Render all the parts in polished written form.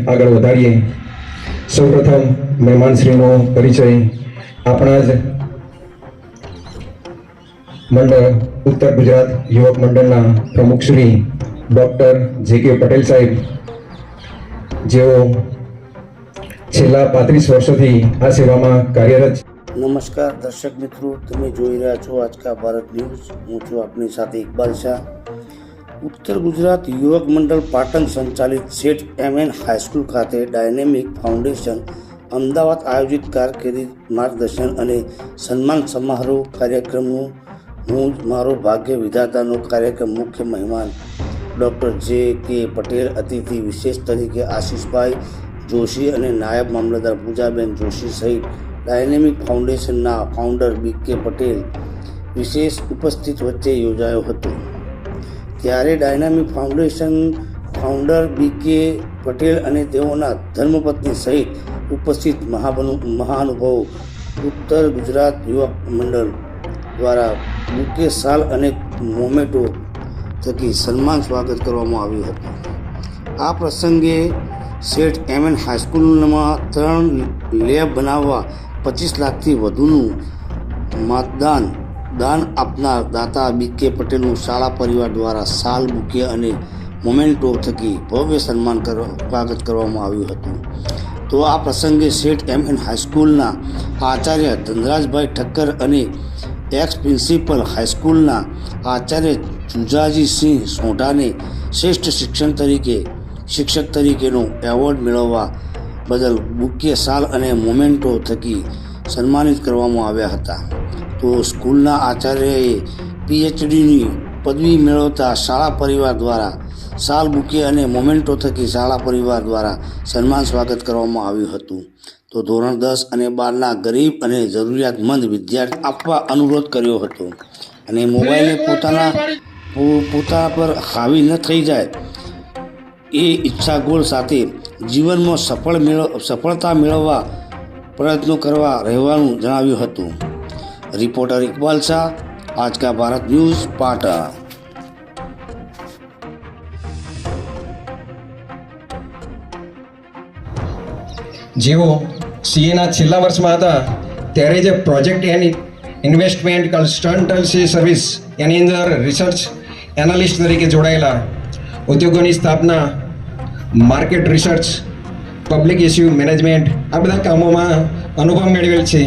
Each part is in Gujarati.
આગળ વધારીએ। સૌપ્રથમ મહેમાનશ્રીનો પરિચય આપણા જ મંડળ ઉત્તર ગુજરાત યુવક મંડળના પ્રમુખ શ્રી ડૉક્ટર જે.કે. પટેલ સાહેબ, જેઓ છેલ્લા 35 વર્ષોથી આ સેવામાં કાર્યરત છે। નમસ્કાર દર્શક મિત્રો, તમે જોઈ રહ્યા છો આજકા ભારત ન્યૂઝ। હું છું આપની સાથે ઇકબાલ શાહ। ઉત્તર ગુજરાત યુવક મંડળ પાટણ સંચાલિત શેઠ એમ.એન. હાઈસ્કૂલ ખાતે ડાયનેમિક ફાઉન્ડેશન અમદાવાદ આયોજિત કારકિર્દી માર્ગદર્શન અને સન્માન સમારોહ કાર્યક્રમનું હું મારો ભાગ્ય વિધાતાનો કાર્યક્રમ મુખ્ય મહેમાન ડૉક્ટર જે.કે. પટેલ, અતિથિ વિશેષ તરીકે આશીષભાઈ જોશી અને નાયબ મામલતદાર પૂજાબેન જોશી સહિત ડાયનેમિક ફાઉન્ડેશનના ફાઉન્ડર બી.કે. પટેલ વિશેષ ઉપસ્થિત વચ્ચે યોજાયો હતો। ત્યારે ડાયનામિક ફાઉન્ડેશન ફાઉન્ડર બી.કે. પટેલ અને તેઓના ધર્મપત્ની સહિત ઉપસ્થિત મહાનુભાવો ઉત્તર ગુજરાત યુવક મંડળ દ્વારા બુકે, શાલ અને મોમેન્ટો થકી સન્માન સ્વાગત કરવામાં આવ્યું હતું। આ પ્રસંગે શેઠ એમ.એન. હાઈસ્કૂલમાં 3 લેબ બનાવવા 25 લાખથી વધુનું દાન આપનાર દાતા બી.કે. પટેલનું શાળા પરિવાર દ્વારા શાલ, બુકે અને મોમેન્ટો થકી ભવ્ય સ્વાગત કરવામાં આવ્યું હતું। તો આ પ્રસંગે શેઠ એમ.એન. હાઈસ્કૂલના આચાર્ય ધનરાજભાઈ ઠક્કર અને એક્સ પ્રિન્સિપલ હાઈસ્કૂલના આચાર્ય જુજાજીસિંહ સોઢાને શ્રેષ્ઠ શિક્ષક તરીકેનો એવોર્ડ મેળવવા બદલ બુકે, શાલ અને મોમેન્ટો થકી સન્માનિત કરવામાં આવ્યા હતા। તો સ્કૂલના આચાર્યએ પીએચડીની પદવી મેળવતા શાળા પરિવાર દ્વારા શાલ, બુકે અને મોમેન્ટો થકી શાળા પરિવાર દ્વારા સન્માન સ્વાગત કરવામાં આવ્યું હતું। તો ધોરણ 10 અને 12ના ગરીબ અને જરૂરિયાતમંદ વિદ્યાર્થી આપવા અનુરોધ કર્યો હતો અને મોબાઈલને પોતા પર હાવી ન થઈ જાય એ ઈચ્છાગોળ સાથે જીવનમાં સફળતા મેળવવા પ્રયત્નો કરવા રહેવાનું જણાવ્યું હતું। Reporter Iqbal Shah, Aajka Bharat news, Patan. જેઓ સીએના છેલ્લા વર્ષમાં હતા ત્યારે જે project and investment consultancy service એની અંદર રિસર્ચ એનાલિસ્ટ તરીકે જોડાયેલા, ઉદ્યોગોની સ્થાપના, market research, public issue management, આ બધા કામોમાં અનુભવ મેળવેલ છે।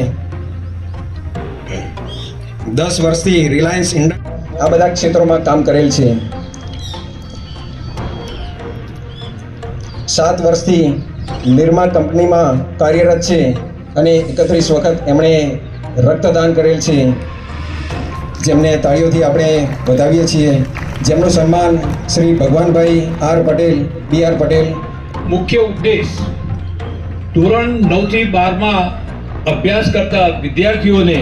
10 વર્ષથી રિલાયન્સ આ બધા ક્ષેત્રોમાં કામ કરેલ છે। 7 વર્ષથી નિર્મા કંપનીમાં કાર્યરત છે અને 31 વખત એમણે રક્તદાન કરેલ છે, જેમને તાળીઓથી આપણે વધાવીએ છીએ। જેમનું સન્માન શ્રી ભગવાનભાઈ આર પટેલ, બી.આર. પટેલ। મુખ્ય ઉદ્દેશ ધોરણ 9 થી 12માં અભ્યાસ કરતા વિદ્યાર્થીઓને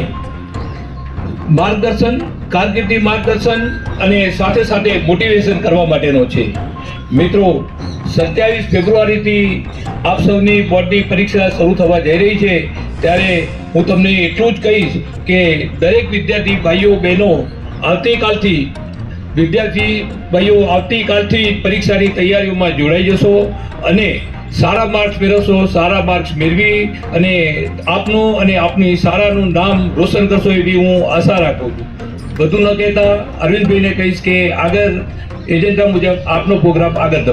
માર્ગદર્શન, કારકિર્દી માર્ગદર્શન અને સાથે સાથે મોટિવેશન કરવા માટેનો છે। મિત્રો, 27 ફેબ્રુઆરીથી આપ સૌની બોર્ડની પરીક્ષા શરૂ થવા જઈ રહી છે, ત્યારે હું તમને એટલું જ કહીશ કે દરેક વિદ્યાર્થી ભાઈઓ બહેનો આવતીકાલથી પરીક્ષાની તૈયારીઓમાં જોડાઈ જશો અને સારા માર્ક્સ મેળવશો। સારા માર્ક્સ મેળવી અને આપનું અને આપની શાળાનું નામ રોશન કરશો એવી હું આશા રાખું છું। વધુ ન કહેતા અરવિંદભાઈને કહીશ કે આગળ એજન્ડા મુજબ આપનો પ્રોગ્રામ આગળ